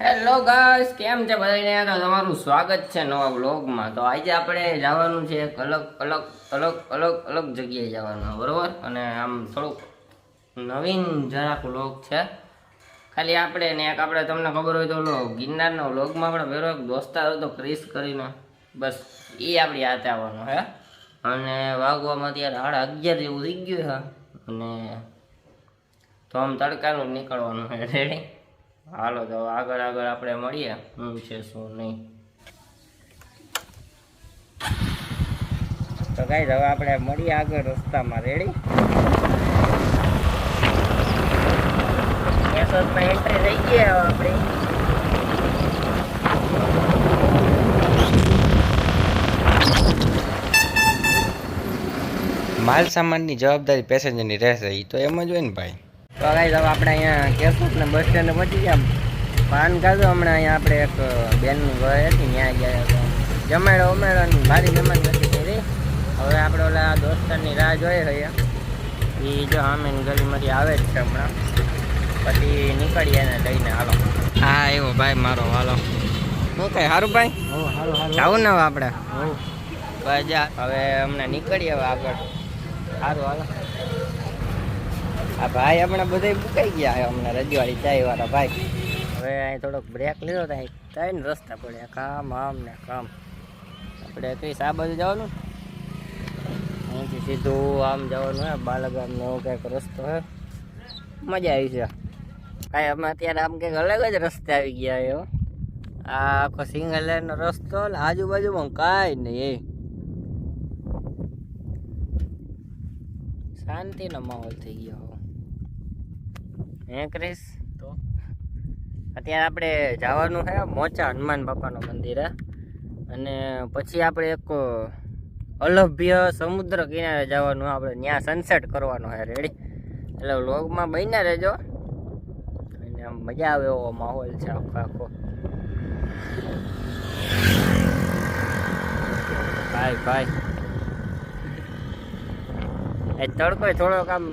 Hello guys, કેમ છે બધાને? તો તમારું સ્વાગત છે નવા વ્લોગમાં. તો આજે આપણે જવાનું છે એક અલગ જગ્યાએ જવાનું, બરોબર? અને આમ થોડુંક નવીન જરાક વ્લોગ છે. ખાલી આપણે ને એક આપણે તમને ખબર હોય તો ગિરનારના વ્લોગમાં આપણે પેલો એક દોસ્તાર હતો ક્રિસ કરીને, બસ એ આપણી હાથે આવવાનો હે. અને વાગવામાં અત્યારે 11:30 જેવું થઈ ગયું છે. અને તો આમ તડકાનું નીકળવાનું છે. રેડી? હાલો તો આગળ આપણે મળીએ શું છે શું નહીં. તો ગાઈસ હવે આપણે મળીએ આગળ રસ્તામાં. રેડી? કેશોદમાં એન્ટ્રી થઈ ગઈ હવે આપણી. માલ સામાનની જવાબદારી પેસેન્જરની રહેશે, એ તો એમ જ હોય ને ભાઈ. તો ગાઈસ હવે આપણે અહીંયા કેશોદના બસ સ્ટેન્ડે પહોંચી ગયા. પાન ખાધું હમણાં. અહીંયા આપણે એક બેનનું ઘર હતી, ત્યાં ગયા હતા. જમાડો ભારી મહેમાન નથી કરી. હવે આપણે ઓલા દોસ્તારની રાહ જોઈ રહ્યા. એ જો આમેની ગલીમાંથી આવે જ છે હમણાં. પછી નીકળીએ એને લઈને. હાલો. હા એવો ભાઈ મારો હાલો. શું કઈ સારું ભાઈ? જાવું ને હવે આપણે? બસ જા હવે હમણાં નીકળીએ હવે આગળ. સારું હાલો. આ ભાઈ હમણાં બધા મુકાઈ ગયા હમણાં રજવાડી ચાય વાળા ભાઈ. હવે અહીં થોડોક બ્રેક લીધો તો ત્રણ રસ્તા પડ્યા, કામ આમ ને કામ. આપણે કઈ આ બાજુ જવાનું, અહીંથી સીધું આમ જવાનું હે બાલગામ ને એવો કંઈક રસ્તો હે. મજા આવી છે કાંઈ. અમે અત્યારે આમ કંઈક અલગ જ રસ્તે આવી ગયા એવો. આ આખો સિંગલ લેનનો રસ્તો, આજુબાજુમાં કાંઈ નહીં, શાંતિનો માહોલ થઈ ગયો હે ક્રિસ. તો અત્યારે આપણે જવાનું છે મોચા હનુમાન બાપાનું મંદિર હે. અને પછી આપણે એક અલભ્ય સમુદ્ર કિનારે જવાનું. આપણે ત્યાં સનસેટ કરવાનો છે. રેડી? એટલે વ્લોગમાં બન્યા રહેજો. અને આમ મજા આવે એવો માહોલ છે આખો. ભાઈ એ તડકો થોડોક આમ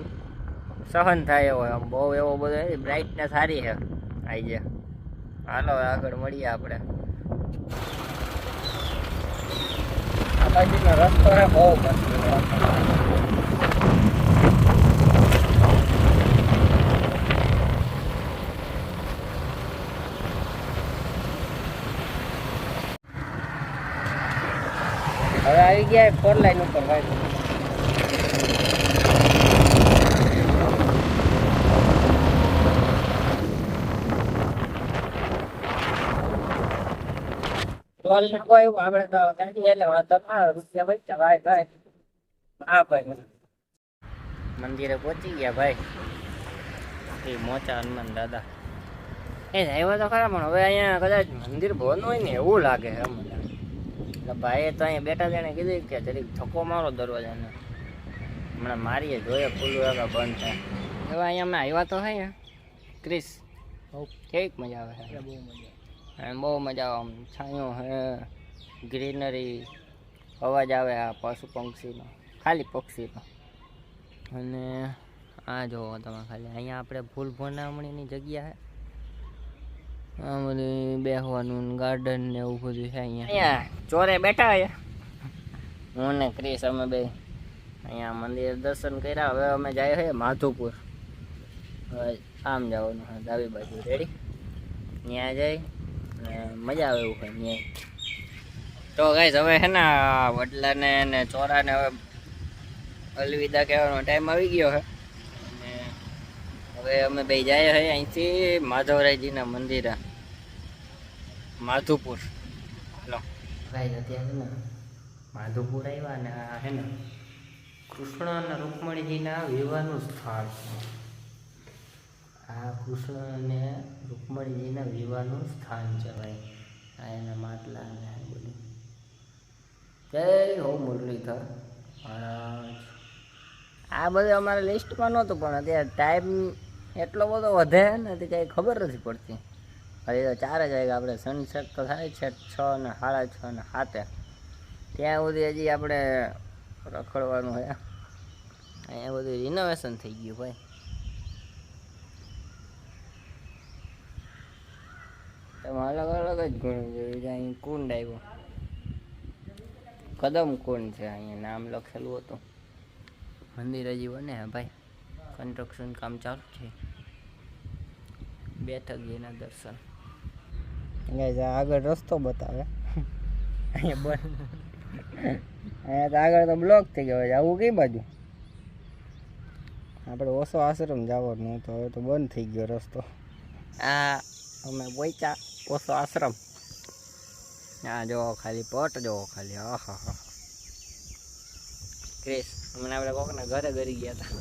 સહન થાય એવો, આમ બહુ એવો બધો બ્રાઇટનેસ સારી છે આજે. હાલો આગળ મળીએ આપણે. આ બાજુનો રસ્તો છે બહુ મસ્ત. હવે આવી ગયા 4 લાઈન ઉપર ભાઈ. આપણે તો ગાડી એટલે રૂપિયા બચ્યા ભાઈ. હા ભાઈ મંદિરે પહોંચી ગયા ભાઈ. એ મોચા હનુમાન દાદા એ આવ્યો તો ખરા, પણ હવે અહીંયા કદાચ મંદિર બંધ હોય ને એવું લાગે છે મને. એટલે ભાઈએ તો અહીંયા બેઠા તેને કીધું કે જરીક ધક્કો મારો દરવાજાને. હમણાં મારીએ જોઈએ ખુલ્લું આગળ બંધ થાય. હવે અહીંયા અમે આવ્યા તો હે ક્રિસ. કેવીક મજા આવે છે? બહુ મજા આવે. આમ છાંયો હે, ગ્રીનરી, અવાજ આવે આ પશુ પંક્ષીનો, ખાલી પક્ષીનો. અને આ જુઓ તમે ખાલી અહીંયા આપણે ફૂલ ભોનામણીની જગ્યા છે. આ બધું બેસવાનું ગાર્ડન ને એવું બધું છે અહીંયા ચોરે બેઠા છે. હું ને ક્રિસ અમે બે અહીંયા મંદિર દર્શન કર્યા. હવે અમે જાય છે માધુપુર. હવે આમ જવાનું છે ડાબી બાજુ. રેડી? ત્યાં જઈ મજા આવે એવું હોય ત્યાં. તો ગાઈસ હવે હે ને વડલાને ને ચોરાને હવે અલવિદા કહેવાનો ટાઈમ આવી ગયો છે. અને હવે અમે બે જાય છે અહીંથી માધવરાયજીના મંદિરે માધુપુર. લો ગાઈસ અત્યારે ને માધુપુર આવ્યા ને આ હે ને કૃષ્ણ અને રૂકમણીજીના વિવાહનું સ્થળ છે. આ કૃષ્ણ અને રૂકમણીજીના વિવાહનું સ્થાન છે ભાઈ. આ એના માટલા ને બધું. જય હો મુરલીધર મહારાજ. આ બધું અમારા લિસ્ટમાં નહોતું, પણ અત્યારે ટાઈમ એટલો બધો વધે ને તે કંઈ ખબર નથી પડતી. હજી તો 4 જ વાગે આપણે સનસેટ તો થાય છે 6 ને 6:30 ને 7. ત્યાં સુધી હજી આપણે રખડવાનું છે. અહીંયા બધું રિનોવેશન થઈ ગયું ભાઈ. તમે અલગ અલગ જ ઘણું જોયું છે. અહીં કુંડ આવ્યો, કદમ કુંડ છે, અહીંયા નામ લખેલું હતું. મંદિર હજી બને હે ભાઈ, કન્સ્ટ્રક્શન કામ ચાલુ છે. બેઠકજીના દર્શન. આગળ રસ્તો બતાવે, અહીંયા બંધ, અહીંયા તો આગળ તો બ્લોક થઈ ગયો. આવું કઈ બાજુ આપણે ઓછો આશ્રમ જવાનું તો હવે તો બંધ થઈ ગયો રસ્તો. આ અમે પહોંચ્યા ઓછો આશ્રમ. હા જોવો ખાલી પટ જોવો ખાલી. હા હા હા ક્રિસ, હમણાં આપણે કોકના ઘરે ગરી ગયા હતા.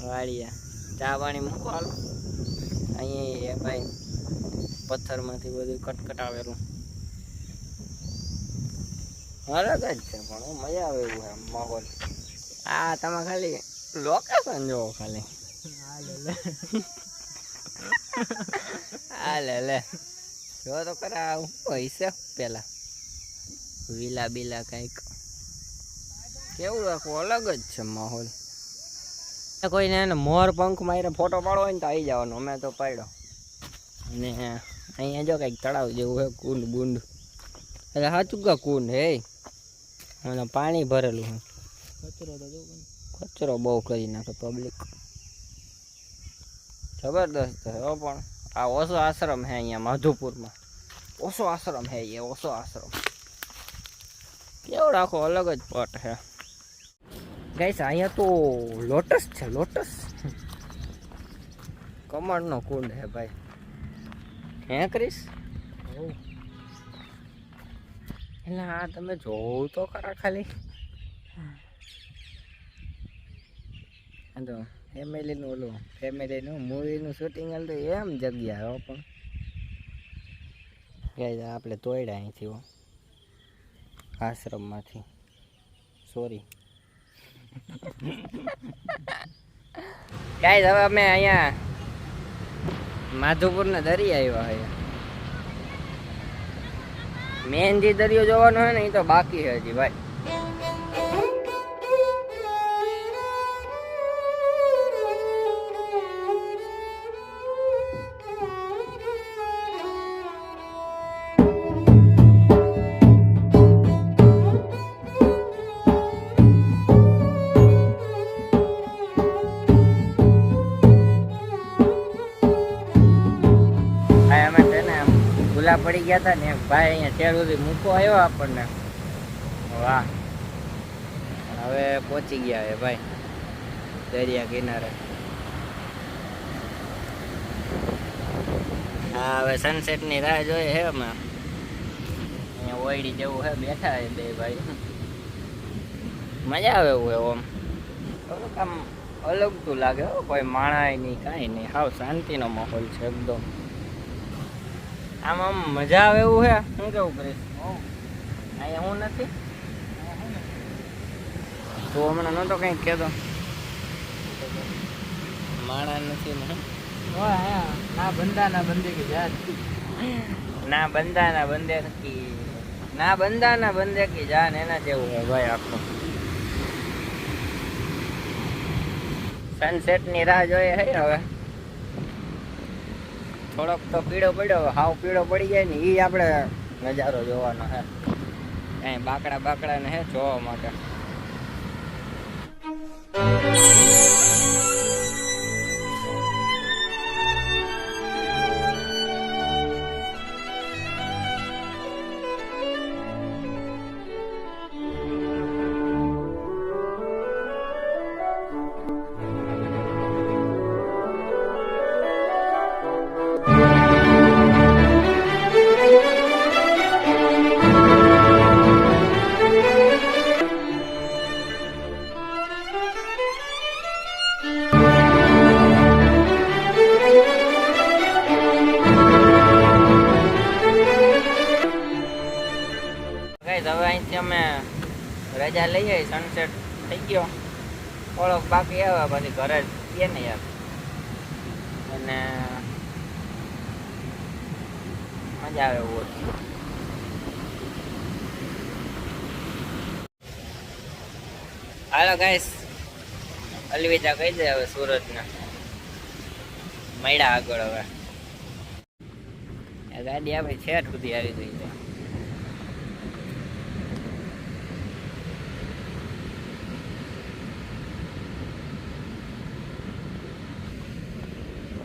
વાડિયા ચા પાણી મૂકો હાલો. અહીંયા ભાઈ પથ્થરમાંથી બધું કટકટાવેલું અલગ જ છે, પણ મજા આવે એવું એમ માહોલ. હા તમે ખાલી લોકેશન જોવો ખાલી. હા લે જો તો કરા પૈસે પેલા વિલા બીલા કંઈક કેવું રાખવું, અલગ જ છે માહોલ. કોઈને એને મોર પંખ મારે ફોટો પાડવો હોય ને તો આવી જવાનો, અમે તો પાડ્યો. અને અહીંયા જો કંઈક તળાવ જેવું છે, કુંડ બુંડ, એટલે સાચું કા કુંડ હે, અને પાણી ભરેલું છે. કચરો બહુ કરી નાખે પબ્લિક, જબરદસ્ત છે. પણ આ ઓછો આશ્રમ છે અહીંયા માધુપુરમાં, ઓછો આશ્રમ છે એ ઓછો આશ્રમ. કેવો રાખો અલગ જ પટ છે ગાઈસ. અહીંયા તો લોટસ છે, લોટસ કમળનો કુંડ છે ભાઈ. હે ક્રિસ? એટલે હા તમે જોવું તો ખરા ખાલી. તો ફેમિલીનું ઓલું ફેમિલીનું મૂવીનું શૂટિંગ હતું એમ જગ્યા હો. પણ ગાઈસ આપણે તોડ્યા અહીંથી આશ્રમમાંથી, સોરી ગાઈસ. હવે અમે અહીંયા માધુપુરના દરિયા આવ્યા છે. મેન જે દરિયો જોવાનો હોય ને એ તો બાકી છે હજી ભાઈ. પડી ગયા હતા ને ભાઈ, અહીંયા તેર સુધી મૂકો આવ્યો આપણને. વાહ, હવે પહોંચી ગયા હે ભાઈ દરિયા કિનારે. હા હવે સનસેટ ની રાહ જોઈએ હે અમે. અહીંયા ઓયડી જેવું હે, બેઠા હે બે ભાઈ. મજા આવે એવું એમ, થોડુંક આમ અલગ તો લાગે. કોઈ માણાય નહીં કાંઈ નહીં, હાવ શાંતિનો માહોલ છે એકદમ. આમ આમ મજા આવે એવું હે. શું કેવું કરીશ? અહીંયા હું નથી તો હમણાં નહોતો કંઈક કહેતો, માણા નથી ને. ના બંદા ના બંદે કે જાન, ના બંદા ના બંદે કી, ના બંદા ના બંદે કી જાન, એના જેવું હે ભાઈ આખું. સનસેટ ની રાહ જોઈએ હે. હવે થોડોક તો પીળો પડ્યો, હાવ પીળો પડી જાય ને એ આપણે નજારો જોવાનો હે. કાંઈ બાકડા બાકડા ને હે જોવા માટે. હવે અહીંથી અમે રજા લઈએ, સનસેટ થઈ ગયો, થોડોક બાકી આવે પછી ઘરે જઈએ ને યાર. અને મજા આવે એવું હતું. હાલો ગાઈસ, અલવિદા કહી દે હવે સુરતને. મળ્યા આગળ હવે. ગાડી આપણે છેટ સુધી આવી ગઈ છે.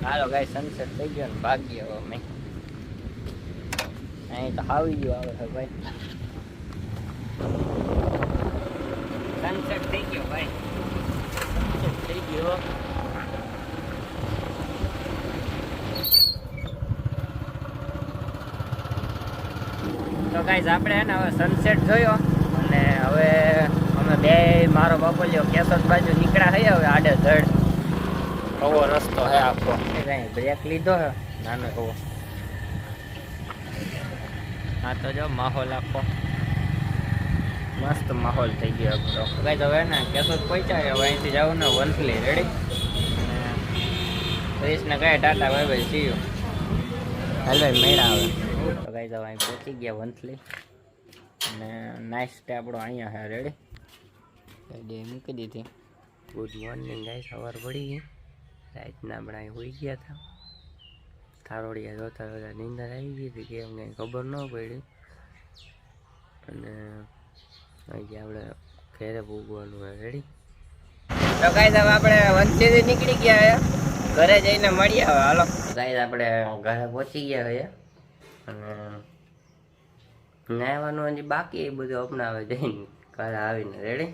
હાલો ગાય સનસેટ થઈ ગયો ને ભાગી હવે અમે. અહીં તો આવી ગયો આવે છે ભાઈ. સનસેટ થઈ ગયો ભાઈ. સનસેટ થઈ ગયો. તો ગાઈઝ આપણે હે ને હવે સનસેટ જોયો અને હવે અમે બે મારો બાપલિયો કેશોદ બાજુ નીકળ્યા હઈએ હવે આડે ધડ. કવો રસ્તો હે આખો. કઈ બ્રેક લીધો હે નાનો કવો. હા તો જો માહોલ આખો મસ્ત માહોલ થઈ ગયો આપણો. ગાઈઝ હવે ને કેશોદ પહોંચ્યા હવે અહીંથી જવું ને વંથલી. રેડી? ક્રિષ્ણ કહે Tata bye bye see you. હાલ ભાઈ મેળા આવે. તો ગાઈઝ હવે અહીં પહોંચી ગયા વંથલી અને નાઇટ સ્ટે આપણો અહીંયા છે. રેડી? ગાડી મૂકી દીધી. Good morning guys. સવાર પડી ગઈ. રાતના આપણે અહીં હોઈ ગયા હતા. થારોડિયા જોતા જોતા નીંદર આવી ગઈ હતી કે એમ કંઈ ખબર ન પડી. અને અહીંથી આપણે ઘરે પૂગવાનું હોય. રેડી? તો ગાઈઝ હવે આપણે વંથલીથી નીકળી ગયા છે. ઘરે જઈને મળીએ હવે. હાલો ગાઈઝ આપણે ઘરે પહોંચી ગયા છીએ અને નાહવાનું હજી બાકી એ બધું અપનાવે જઈને ઘરે આવીને. રેડી?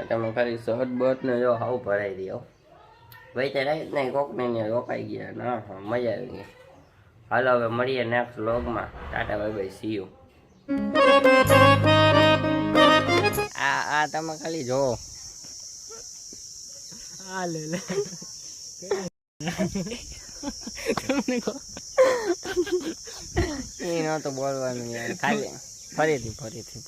તમે ખાલી શર્ટ બર્ટ ને જો હાવ ભરાઈ દો ભાઈ. તે રાઈત નહીં કોકને ત્યાં રોકાઈ ગયા. ના હા મજા આવી ગઈ. હાલો હવે મળીએ નેક્સ્ટ વ્લોગમાં. Tata bye bye see you. આ તમે ખાલી જોવો. આ લે લે તમને કહો એ નહોતું બોલવાનું યાર. ખાલી ફરીથી